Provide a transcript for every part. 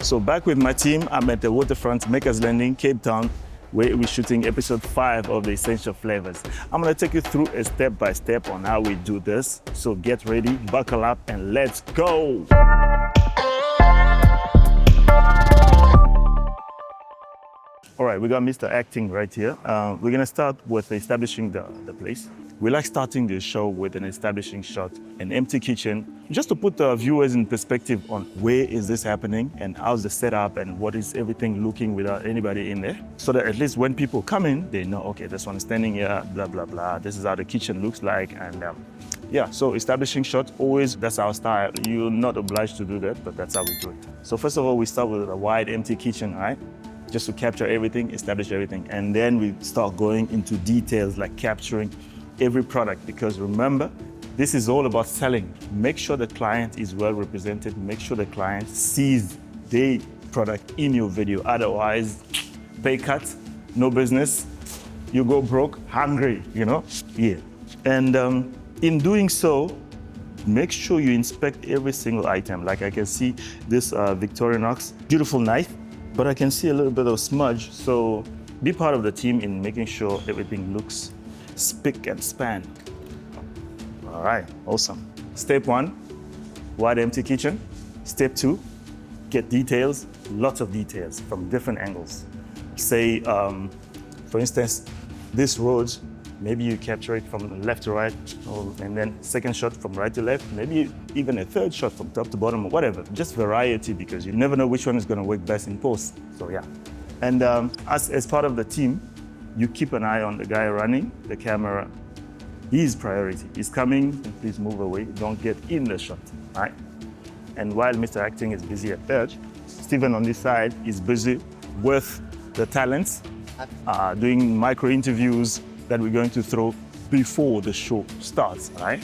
So back with my team, I'm at the waterfront, Makers Landing, Cape Town, where we're shooting episode 5 of the Essential Flavors. I'm gonna take you through a step-by-step on how we do this. So get ready, buckle up, and let's go. All right, we got Mr. Acting right here. We're gonna start with establishing the place. We like starting the show with an establishing shot, an empty kitchen, just to put the viewers in perspective on where is this happening and how's the setup and what is everything looking without anybody in there. So that at least when people come in, they know, okay, this one is standing here, blah, blah, blah. This is how the kitchen looks like. And yeah, so establishing shot, always, that's our style. You're not obliged to do that, but that's how we do it. So first of all, we start with a wide, empty kitchen, right? Just to capture everything, establish everything. And then we start going into details like capturing every product, because remember, this is all about selling. Make sure the client is well represented. Make sure the client sees their product in your video. Otherwise, pay cut, no business. You go broke, hungry, you know? Yeah. And in doing so, make sure you inspect every single item. Like I can see this Victorinox, beautiful knife, but I can see a little bit of smudge. So be part of the team in making sure everything looks spick and span. All right, awesome. Step 1, wide empty kitchen. Step 2, get details, lots of details from different angles. Say, for instance, this road, maybe you capture it from left to right, and then second shot from right to left, maybe even a third shot from top to bottom, or whatever. Just variety, because you never know which one is gonna work best in post, so yeah. And as part of the team, you keep an eye on the guy running the camera. He's priority. He's coming, please move away. Don't get in the shot, right? And while Mr. Acting is busy at third, Stephen on this side is busy with the talents, doing micro interviews that we're going to throw before the show starts, right?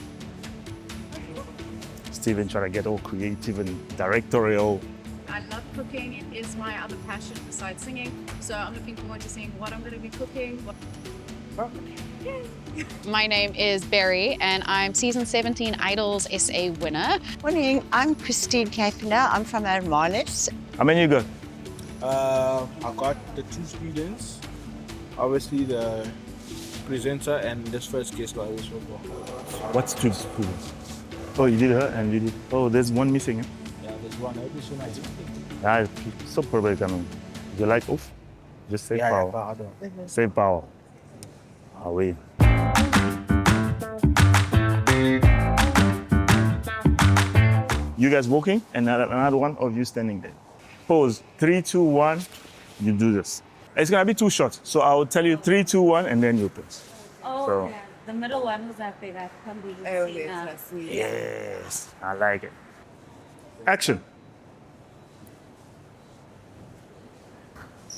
Stephen trying to get all creative and directorial. I love cooking. It is my other passion besides singing. So I'm looking forward to seeing what I'm going to be cooking. My name is Berry and I'm season 17 Idols SA winner. Morning, I'm Christine Kaifner. I'm from Hermanus. How many you got? I got the 2 students, obviously the presenter and this first guest I also got. What's 2 spoons? Oh, you did her and you did. Oh, there's one missing. Huh? Yeah, there's one. It'll be so nice. Yeah, so probably coming. You like off? Just save power. Yeah, Save power. Away. You guys walking and another one of you standing there. Pose. 3, 2, 1. You do this. It's gonna be 2 shots. So I will tell you 3, 2, 1, and then you pose. Oh, So- yeah. The middle one was that big. I can't believe Yes, I like it. Action.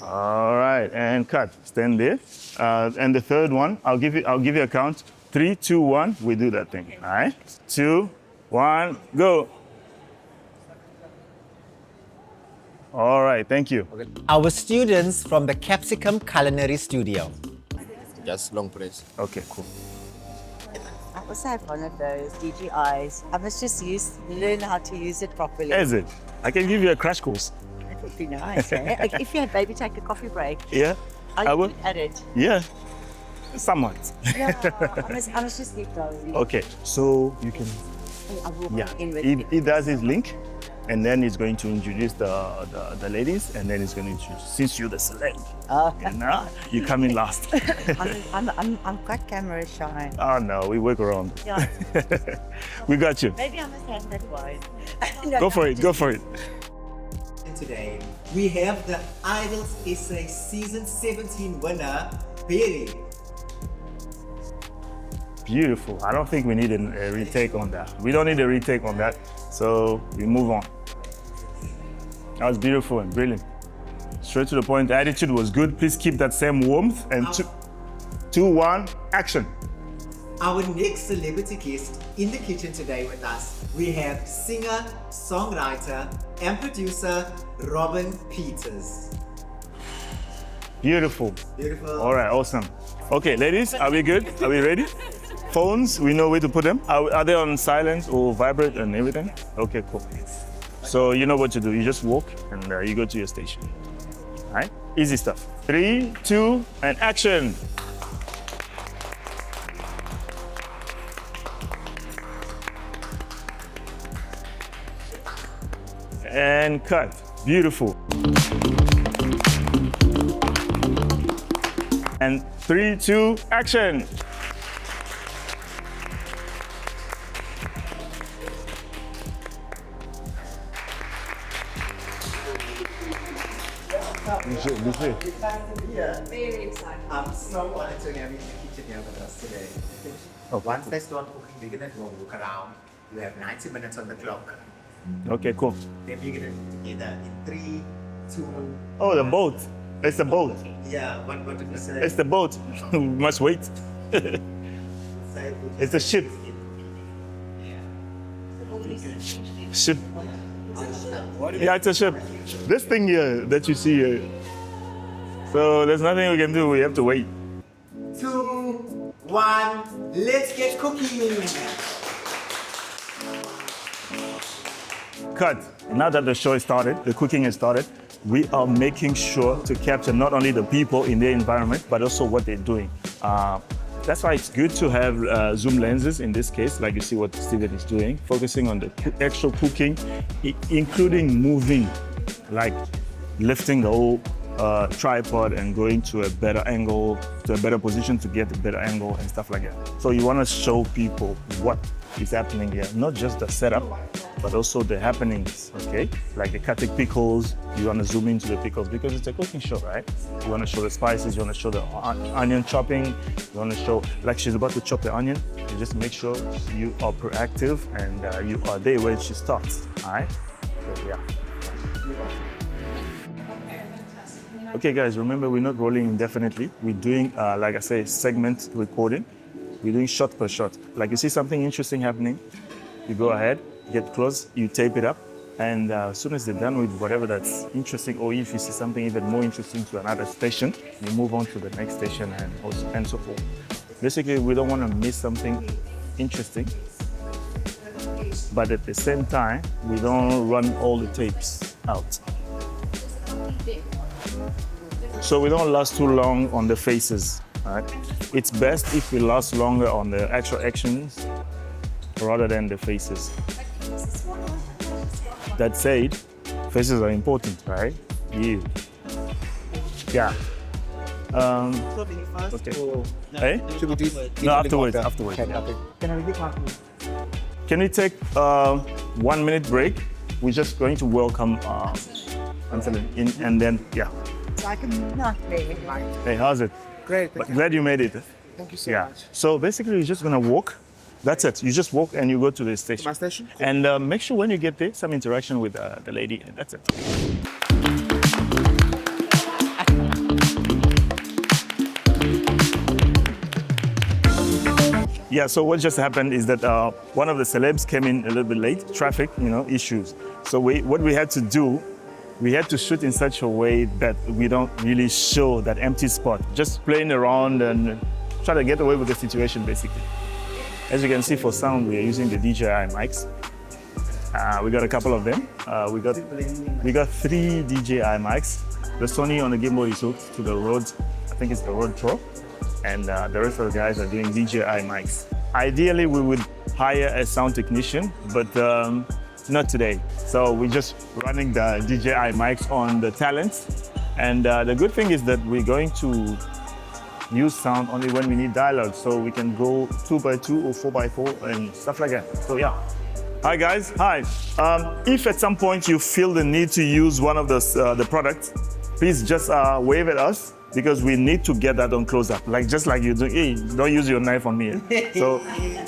All right, and cut. Stand there. And the third one, I'll give you a count. 3, 2, 1. We do that thing. All right. 2, 1, go. All right, thank you. Our students from the Capsicum Culinary Studio. Just long press. Okay, cool. I also have one of those DJIs. I must just learn how to use it properly. Is it? I can give you a crash course. That would be nice, eh? Like, if you had maybe take a coffee break, Yeah, I are will. you good at it? Yeah, somewhat. Yeah, I must just get going. Okay, so you can. I will Yeah, in with he does his link, and then he's going to introduce the ladies, and then he's going to introduce, since you're the celeb, and now you come in last. I'm quite camera shy. Oh no, we work around. Yeah. We got you. Maybe I must have that wine. Go for it, go for it. Today, we have the Idols SA Season 17 winner, Berry. Beautiful. I don't think we need a retake on that. We don't need a retake on that, so we move on. That was beautiful and brilliant. Straight to the point. The attitude was good. Please keep that same warmth. And 2, 1, action. Our next celebrity guest in the kitchen today with us, we have singer, songwriter, and producer Robin Peters. Beautiful. Beautiful. All right, awesome. Okay, ladies, are we good? Are we ready? Phones, we know where to put them. Are they on silent or vibrate and everything? Okay, cool. So you know what to do. You just walk and you go to your station. All right? Easy stuff. 3, 2, and action. And cut. Beautiful. And 3, 2, action. Very excited. I'm so honored to have you in the kitchen here with us today. Once they start cooking, we're gonna go walk around. You have 90 minutes on the clock. Okay, cool. Then we're gonna do together in 3, 2. Oh, the boat. It's the boat. Yeah, what did you say? It's the boat. We must wait. It's a ship. Ship. Yeah, it's a ship. This thing here that you see here. So there's nothing we can do. We have to wait. 2, 1, let's get cooking. Cut. Now that the show is started, the cooking has started, we are making sure to capture not only the people in their environment, but also what they're doing. That's why it's good to have zoom lenses in this case, like you see what Steven is doing, focusing on the actual cooking, including moving, like lifting the whole tripod and going to a better angle, to a better position to get a better angle and stuff like that. So you want to show people what is happening here, not just the setup, but also the happenings, okay? Like the cutting pickles, you want to zoom into the pickles because it's a cooking show, right? You want to show the spices, you want to show the onion chopping, you want to show, like she's about to chop the onion, you just make sure you are proactive and you are there when she starts, all right? So, yeah. Okay guys, remember we're not rolling indefinitely. We're doing, like I say, segment recording. We're doing shot per shot. Like you see something interesting happening, you go ahead, get close, you tape it up, and as soon as they're done with whatever that's interesting, or if you see something even more interesting to another station, you move on to the next station and so forth. Basically, we don't want to miss something interesting, but at the same time, we don't run all the tapes out. So we don't last too long on the faces. Right? It's best if we last longer on the actual actions rather than the faces. That said, faces are important, right? Yeah. Yeah. Okay. Hey? No, afterwards. Can we take 1 minute break? We're just going to welcome Anselin in, and then, yeah. So I can not play with my. Hey, how's it? Great. Glad you made it. Thank you so Yeah. much. So basically, you're just gonna walk. That's it. You just walk and you go to the station. My station? And make sure when you get there, some interaction with the lady. And that's it. Yeah. So what just happened is that one of the celebs came in a little bit late. Traffic, issues. So what we had to do. We had to shoot in such a way that we don't really show that empty spot, just playing around and try to get away with the situation, basically. As you can see for sound, we are using the DJI mics. We got a couple of them. We got 3 DJI mics. The Sony on the gimbal is hooked to the Rode, I think it's the Rode Pro, and the rest of the guys are doing DJI mics. Ideally, we would hire a sound technician, but not today. So we're just running the DJI mics on the talents. And the good thing is that we're going to use sound only when we need dialogue. So we can go 2x2 or 4x4 and stuff like that. So yeah. Hi guys, hi. If at some point you feel the need to use one of the products, please just wave at us because we need to get that on close up. Just like you're doing, hey, don't use your knife on me. So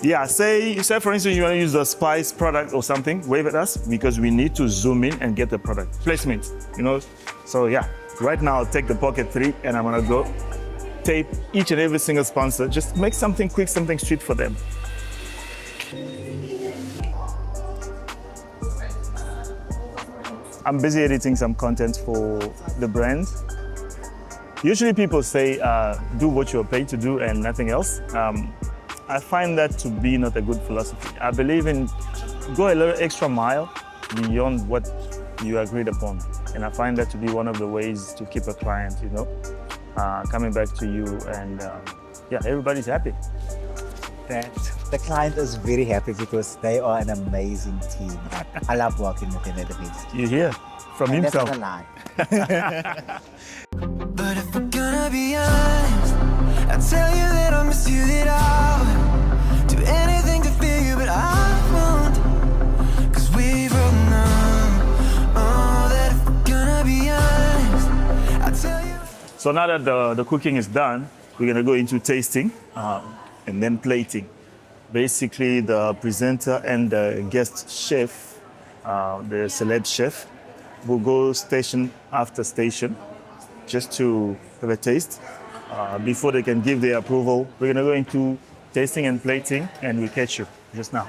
yeah, say for instance you want to use the Spice product or something, wave at us because we need to zoom in and get the product placement, So yeah, right now I'll take the Pocket 3 and I'm gonna go tape each and every single sponsor. Just make something quick, something sweet for them. I'm busy editing some content for the brand. Usually people say, do what you're paid to do and nothing else. I find that to be not a good philosophy. I believe in go a little extra mile beyond what you agreed upon. And I find that to be one of the ways to keep a client, you know, coming back to you, and yeah, everybody's happy. That the client is very happy because they are an amazing team. I love working with them at the best. You hear from And that's himself. not a lie. But if we're gonna be honest, I tell you that I miss you, that I would do anything to feel you, but I won't, cause we've grown up. Oh, that if we're gonna be honest, I tell you. So now that the cooking is done, we're gonna go into tasting and then plating. Basically, the presenter and the guest chef, the celeb chef, will go station after station just to have a taste. Before they can give their approval, we're gonna go into tasting and plating, and we'll catch you just now.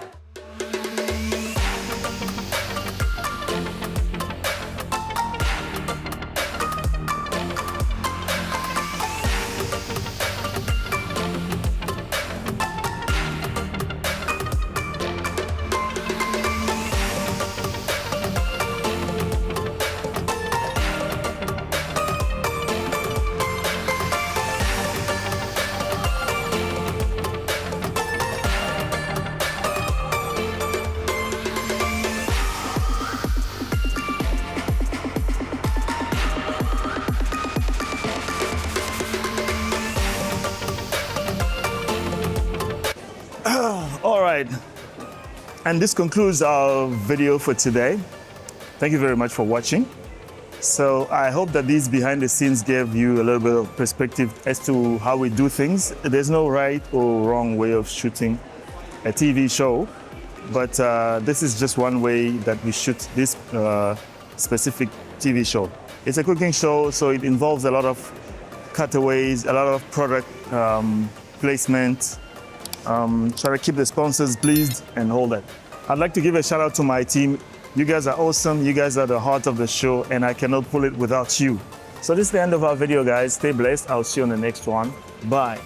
All right, and this concludes our video for today. Thank you very much for watching. So I hope that these behind the scenes gave you a little bit of perspective as to how we do things. There's no right or wrong way of shooting a TV show, but this is just one way that we shoot this specific TV show. It's a cooking show, so it involves a lot of cutaways, a lot of product placement, try to keep the sponsors pleased and all that. I'd like to give a shout out to my team. You guys are awesome. You guys are the heart of the show, and I cannot pull it without you. So this is the end of our video, guys. Stay blessed. I'll see you on the next one. Bye.